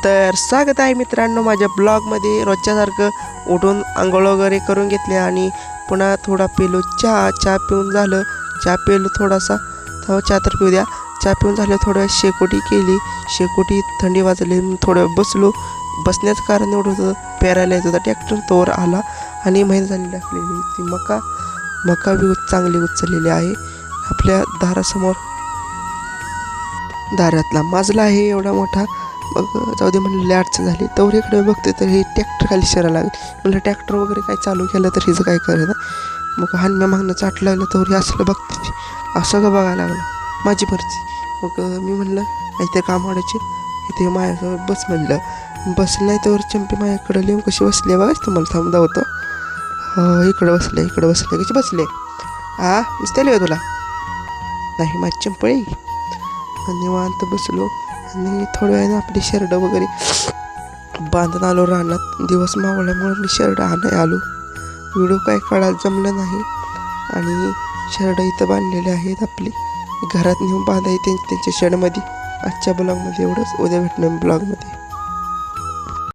तर स्वागत आहे मित्रांनो माझ्या ब्लॉगमध्ये। रोजच्यासारखं उठून आंघोळ वगैरे करून घेतले आणि पुन्हा थोडा पेलो चहा पिऊन झालं। चहा पेलो थोडासा, चहा तर पिऊ द्या। चहा पिऊन झालं, थोडं शेकोटी केली। शेकोटी थंडी वाजली, थोडं बसलो। बसण्याचं कारण एवढं होतं, पेरायला येत होता ट्रॅक्टर, तोवर आला आणि महिना झालेली असलेली ती मका बी चांगली उचललेली आहे। आपल्या दारासमोर दारातला माजला आहे एवढा मोठा। मग जाऊ दे म्हणलं, अडचण झाली तर इकडे बघते तर हे ट्रॅक्टर खाली शिरायला लागेल। म्हणलं ट्रॅक्टर वगैरे काय चालू केलं तर हिचं काय करत। मग हानम्या मागणं चाट लागलं तर हे असलं बघते, असं का बघायला लागलं माझी मर्जी। मग मी म्हणलं काहीतरी काम वाढायचे, इथे माझ्याजवळ बस म्हणलं। बसलं नाही तर चंपी माझ्याकडं लिहून कशी बसली बघाच तुम्हाला थांबदा होतं। इकडं बसले कशी बसले नुसते लिहू तुला नाही माझी चंपळी। निवांत बसलो आणि थोड्या वेळाने आपली शर्ट वगैरे बांधून आलो रानात। दिवस मावळल्यामुळे मी शर्ट आणाय आलो। व्हिडिओ काय काढायला जमलं नाही आणि शर्ट इथं बांधलेले आहेत आपली, घरात नेऊन बांधायचे त्यांच्या शेडमध्ये। आजच्या ब्लॉगमध्ये एवढंच, उद्या भेटणार ब्लॉगमध्ये।